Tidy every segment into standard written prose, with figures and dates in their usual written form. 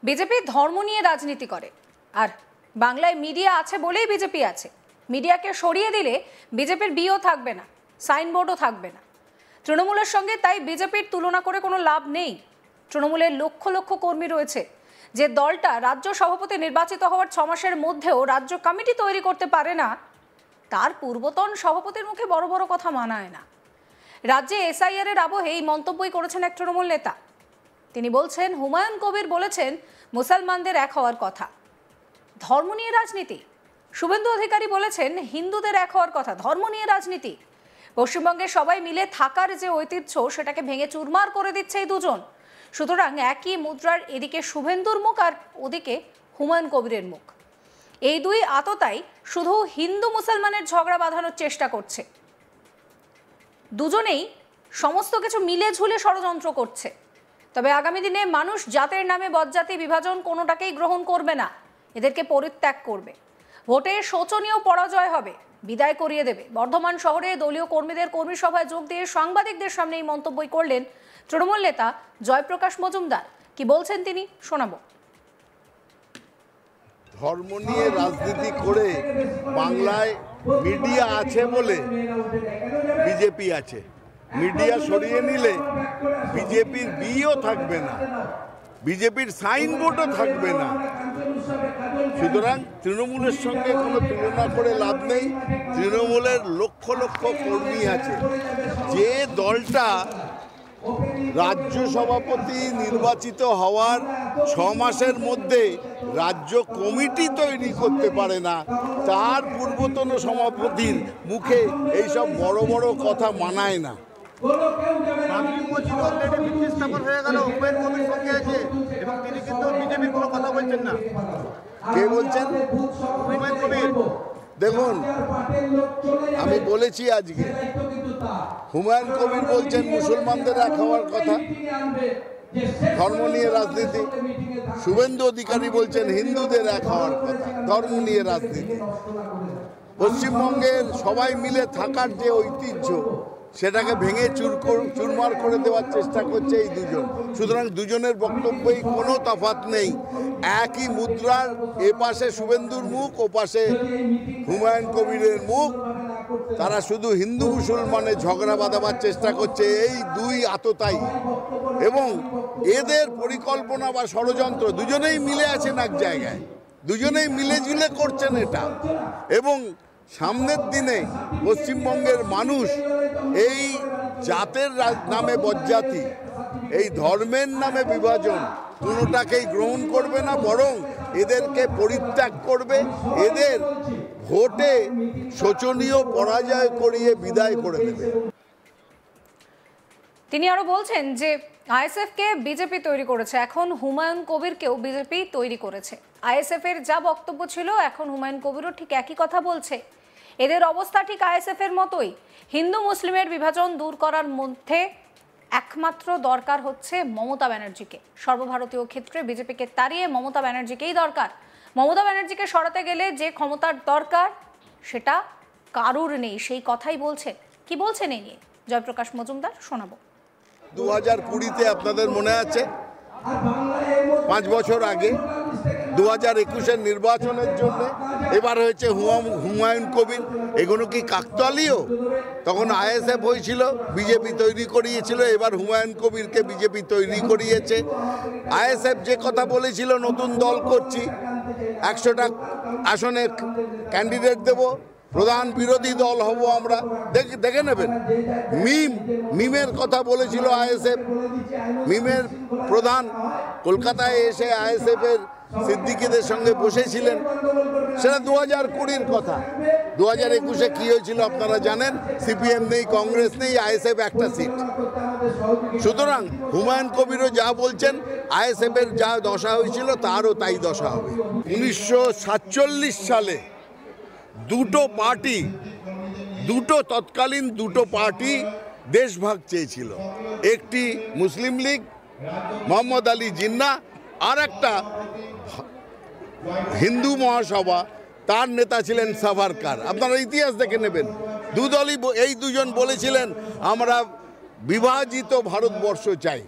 BJP ধর্ম নিয়ে রাজনীতি করে, আর বাংলায় মিডিয়া আছে বলেই বিজেপি আছে। মিডিয়াকে সরিয়ে দিলে বিজেপির বিও থাকবে না, সাইনবোর্ডও থাকবে না। তৃণমূলের সঙ্গে তাই বিজেপির তুলনা করে কোনো লাভ নেই। তৃণমূলের লক্ষ লক্ষ কর্মী রয়েছে। যে দলটা রাজ্য সভাপতি নির্বাচিত হওয়ার 6 মাসের মধ্যেও রাজ্য কমিটি তৈরি করতে পারে না, তার পূর্বতন সভাপতির মুখে বড় বড় কথা মানায় না। রাজ্যে এসআইআর এর আবহে এই মন্তব্যই করেছেন এক তৃণমূল নেতা। তিনি বলছেন, হুমায়ুন কবির বলেছেন মুসলমানদের এক হওয়ার কথা, ধর্ম নিয়ে রাজনীতি। শুভেন্দু অধিকারী বলেছেন হিন্দুদের এক হওয়ার কথা, ধর্ম নিয়ে রাজনীতি। পশ্চিমবঙ্গে সবাই মিলে থাকার যে ঐতিহ্য, সেটাকে ভেঙে চুরমার করে দিচ্ছে এই দুজন। সুতরাং একই মুদ্রার এদিকে শুভেন্দুর মুখ আর ওদিকে হুমায়ুন কবিরের মুখ। এই দুই আততাই শুধু হিন্দু মুসলমানের ঝগড়া বাঁধানোর চেষ্টা করছে। দুজনেই সমস্ত কিছু মিলে ঝুলে ষড়যন্ত্র করছে। তবে আগামী দিনে মানুষ জাতের নামে বদজাতি বিভাজন কোনোটাকেই গ্রহণ করবে না, এদেরকে পরিত্যাগ করবে। ভোটে শোচনীয় পরাজয় হবে, বিদায় করিয়ে দেবে। বর্ধমান শহরে দলীয় কর্মীদের কর্মী সভায় যোগ দিয়ে সাংবাদিকদের সামনে এই মন্তব্যই করলেন তৃণমূল নেতা জয়প্রকাশ মজুমদার। কি বলছেন তিনি, শোনাবো। ধর্ম নিয়ে রাজনীতি করে বাংলায় মিডিয়া আছে বলে বিজেপি আছে। মিডিয়া সরিয়ে নিলে বিজেপির বিও থাকবে না, বিজেপির সাইনবোর্ডও থাকবে না। সুতরাং তৃণমূলের সঙ্গে কোনো তুলনা করে লাভ নেই। তৃণমূলের লক্ষ লক্ষ কর্মী আছে। যে দলটা রাজ্য সভাপতি নির্বাচিত হওয়ার 6 মাসের মধ্যে রাজ্য কমিটি তৈরি করতে পারে না, তার পূর্বতন সভাপতির মুখে এইসব বড় বড় কথা মানায় না। কে বলছেন? দেখুন, আমি বলেছি আজকে হুমায়ুন কবির বলছেন মুসলমানদের এক হওয়ার কথা, ধর্ম নিয়ে রাজনীতি। শুভেন্দু অধিকারী বলছেন হিন্দুদের এক হওয়ার কথা, ধর্ম নিয়ে রাজনীতি। পশ্চিমবঙ্গের সবাই মিলে থাকার যে ঐতিহ্য, সেটাকে ভেঙে চুরমার করে দেওয়ার চেষ্টা করছে এই দুজন। সুতরাং দুজনের বক্তব্যই কোনো তফাৎ নেই। একই মুদ্রার এপাশে শুভেন্দুর মুখ, ওপাশে হুমায়ুন কবিরের মুখ। তারা শুধু হিন্দু মুসলমানের ঝগড়া বাঁধাবার চেষ্টা করছে, এই দুই আততায়ী। এবং এদের পরিকল্পনা বা ষড়যন্ত্র দুজনেই মিলে আছেন এক জায়গায়, দুজনেই মিলে ঝুলে করছেন এটা। এবং সামনের দিনে পশ্চিমবঙ্গের মানুষ এই জাতের নামে বদজাতি, এই ধর্মের নামে বিভাজন কোনোটাকেই গ্রহণ করবে না, বরং এদেরকে পরিত্যাগ করবে। এদের ভোটে শোচনীয় পরাজয় করিয়ে বিদায় করে দেবে। তিনি আরো বলছেন যে আইএসএফ কে বিজেপি তৈরি করেছে, এখন হুমায়ুন কবিরকেও বিজেপি তৈরি করেছে। আইএসএফ এর যা বক্তব্য ছিল, এখন হুমায়ুন কবিরও ঠিক একই কথা বলছে। এদের অবস্থা ঠিক আইএসএফ এর মতোই। হিন্দু মুসলিমের বিভাজন দূর করার মধ্যে একমাত্র দরকার হচ্ছে মমতা ব্যানার্জিকে। সর্বভারতীয় ক্ষেত্রে বিজেপিকে তাড়িয়ে মমতা ব্যানার্জিকেই দরকার। মমতা ব্যানার্জিকে সরাতে গেলে যে ক্ষমতার দরকার, সেটা কারুর নেই, সেই কথাই বলছে। কি বলছেন এই নিয়ে জয়প্রকাশ মজুমদার, শোনাবো। 2020-তে আপনাদের মনে আছে, 5 বছর আগে 2021-এর নির্বাচনের জন্য এবার হয়েছে হুমায়ুন কবির। এগুলো কি কাকতালীয়? তখন আইএসএফ হয়েছিল, বিজেপি তৈরি করিয়েছিল, এবার হুমায়ুন কবিরকে বিজেপি তৈরি করিয়েছে। আইএসএফ যে কথা বলেছিল, নতুন দল করছি, 100টা আসনে ক্যান্ডিডেট দেব, প্রধান বিরোধী দল হব আমরা, দেখে নেবেন। মিমের কথা বলেছিল আইএসএফ। মিমের প্রধান কলকাতায় এসে আইএসএফের সিদ্দিকিদের সঙ্গে বসেছিলেন। সেটা 2020-র কথা। 2021-এ কি হয়েছিল আপনারা জানেন। সিপিএম নেই, কংগ্রেস নেই, আইএসএফ একটা সিট। সুতরাং হুমায়ুন কবিরও যা বলছেন, আইএসএফের যা দশা হয়েছিল তারও তাই দশা হবে। 1947 সালে তৎকালীন দুটো পার্টি দেশভাগ চেয়েছিল। একটি মুসলিম লীগ, মোহাম্মদ আলী জিন্নাহ, আর একটা হিন্দু মহাসভা, তার নেতা ছিলেন সাভারকার। আপনারা ইতিহাস দেখে নেবেন। এই দুজন বলেছিলেন আমরা বিভাজিত ভারতবর্ষ চাই।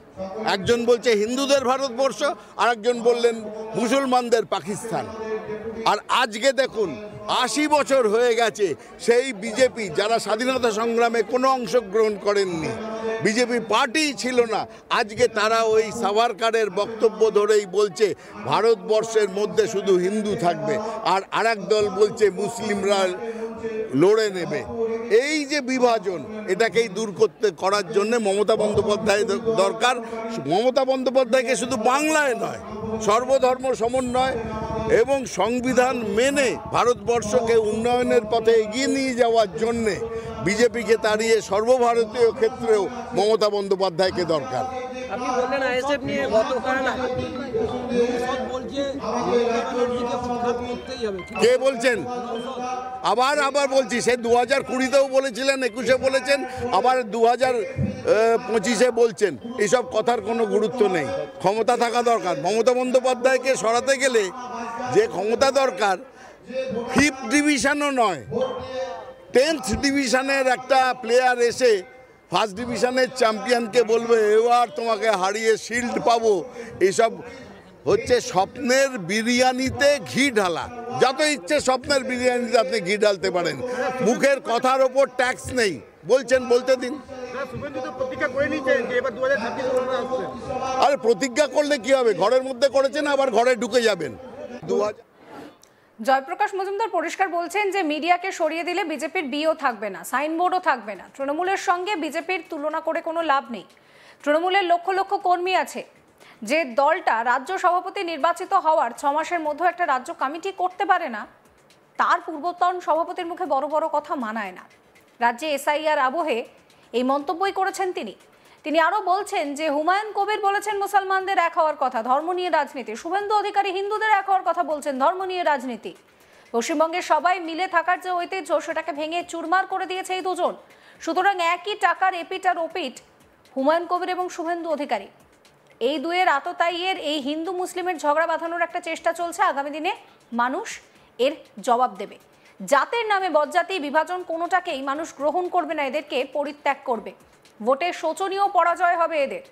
একজন বলছে হিন্দুদের ভারতবর্ষ, আর একজন বললেন মুসলমানদের পাকিস্তান। আর আজকে দেখুন 80 বছর হয়ে গেছে সেই বিজেপি যারা স্বাধীনতা সংগ্রামে কোনো অংশগ্রহণ করেননি, বিজেপি পার্টি ছিল না, আজকে তারা ওই সাভারকারের বক্তব্য ধরেই বলছে ভারতবর্ষের মধ্যে শুধু হিন্দু থাকবে, আর আরেক দল বলছে মুসলিমরা লড়ে নেবে। এই যে বিভাজন, এটাকেই দূর করার জন্য মমতা বন্দ্যোপাধ্যায় দরকার। মমতা বন্দ্যোপাধ্যায়কে শুধু বাংলায় নয়, সর্বধর্ম সমন্বয় এবং সংবিধান মেনে ভারতবর্ষকে উন্নয়নের পথে এগিয়ে নিয়ে যাওয়ার জন্যে বিজেপিকে তাড়িয়ে সর্বভারতীয় ক্ষেত্রেও মমতা বন্দ্যোপাধ্যায়কে দরকার। আপনি বললেন আইএসএফ নিয়ে গতকাল কে বলছেন? আবার বলছি, সে 2020-তেও বলেছিলেন, 21-এ বলেছেন, আবার 2025-এ বলছেন। এইসব কথার কোনো গুরুত্ব নেই। ক্ষমতা থাকা দরকার। মমতা বন্দ্যোপাধ্যায়কে সরাতে গেলে যে ক্ষমতা দরকার, 5th ডিভিশনও নয়, 10th ডিভিশনের একটা প্লেয়ার এসে ফার্স্ট ডিভিশনের চ্যাম্পিয়নকে বলবে এবার তোমাকে হারিয়ে শিল্ড পাবো, এইসব হচ্ছে স্বপ্নের বিরিয়ানিতে ঘি ঢালা। যত ইচ্ছে স্বপ্নের বিরিয়ানিতে আপনি ঘি ঢালতে পারেন, মুখের কথার ওপর ট্যাক্স নেই। বলছেন, বলতে দিন। আরে প্রতিজ্ঞা করলে কি হবে? ঘরের মধ্যে করেছেন, আবার ঘরে ঢুকে যাবেন। জয়প্রকাশ মজুমদার পরিষ্কার বলছেন যে মিডিয়াকে সরিয়ে দিলে বিজেপির বিও থাকবে না, সাইনবোর্ডও থাকবে না। তৃণমূলের সঙ্গে বিজেপির তুলনা করে কোনো লাভ নেই। তৃণমূলের লক্ষ লক্ষ কর্মী আছে। যে দলটা রাজ্য সভাপতি নির্বাচিত হওয়ার 6 মাসের মধ্যে একটা রাজ্য কমিটি করতে পারে না, তার পূর্বতন সভাপতির মুখে বড় বড় কথা মানায় না। রাজ্যে এসআইআর আবহে এই মন্তব্যই করেছেন তিনি। তিনি আরও বলছেন যে হুমায়ুন কবির বলেছেন মুসলমানদের এক হওয়ার কথা, ধর্ম নিয়ে রাজনীতি। শুভেন্দু অধিকারী হিন্দুদের এক হওয়ার কথা বলছেন, ধর্ম নিয়ে রাজনীতি। পশ্চিমবঙ্গে সবাই মিলে থাকার যে ঐতিহ্য, সেটাকে ভেঙে চুরমার করে দিয়েছে এই দুজন। সুতরাং একই টাকার এপিট আর ওপিট হুমায়ুন কবির এবং শুভেন্দু অধিকারী। এই দুয়ের আততায়ীর এই হিন্দু মুসলিমের ঝগড়া বাঁধানোর একটা চেষ্টা চলছে। আগামী দিনে মানুষ এর জবাব দেবে। জাতের নামে বজ্জাতি বিভাজন কোনোটাকেই মানুষ গ্রহণ করবে না, এদেরকে পরিত্যাগ করবে। ভোটে শোচনীয় পরাজয় হবে এদের।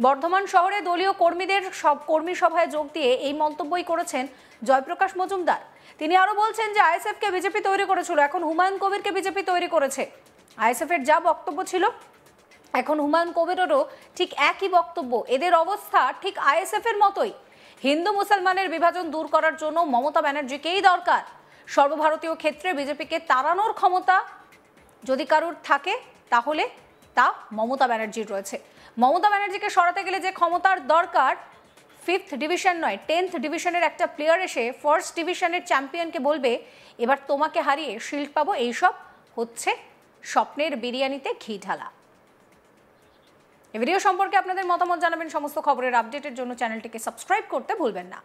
বর্ধমান শহরে দলীয় কর্মীদের সব কর্মী সভায় যোগ দিয়ে এই মন্তব্যই করেছেন জয়প্রকাশ মজুমদার। তিনি আরও বলছেন যে আইএসএফকে বিজেপি তৈরি করেছিল, এখন হুমায়ুন কবিরকে বিজেপি তৈরি করেছে। আইএসএফের যা বক্তব্য ছিল, এখন হুমায়ুন কবিরেরও ঠিক একই বক্তব্য। এদের অবস্থা ঠিক আইএসএফের মতোই। হিন্দু মুসলমানের বিভাজন দূর করার জন্য মমতা ব্যানার্জিকেই দরকার। সর্বভারতীয় ক্ষেত্রে বিজেপিকে তাড়ানোর ক্ষমতা যদি কারুর থাকে, তাহলে তা মমতা ব্যানার্জির রয়েছে। মমতা ব্যানার্জিকে সরাতে গেলে যে ক্ষমতার দরকার, 5th ডিভিশন নয়, 10th ডিভিশনের একটা প্লেয়ার এসে 1st ডিভিশনের চ্যাম্পিয়নকে বলবে এবার তোমাকে হারিয়ে শিল্ড পাবো, এইসব হচ্ছে স্বপ্নের বিরিয়ানিতে ঘি ঢালা। এই ভিডিও সম্পর্কে আপনাদের মতামত জানাবেন। সমস্ত খবরের আপডেটের জন্য চ্যানেলটিকে সাবস্ক্রাইব করতে ভুলবেন না।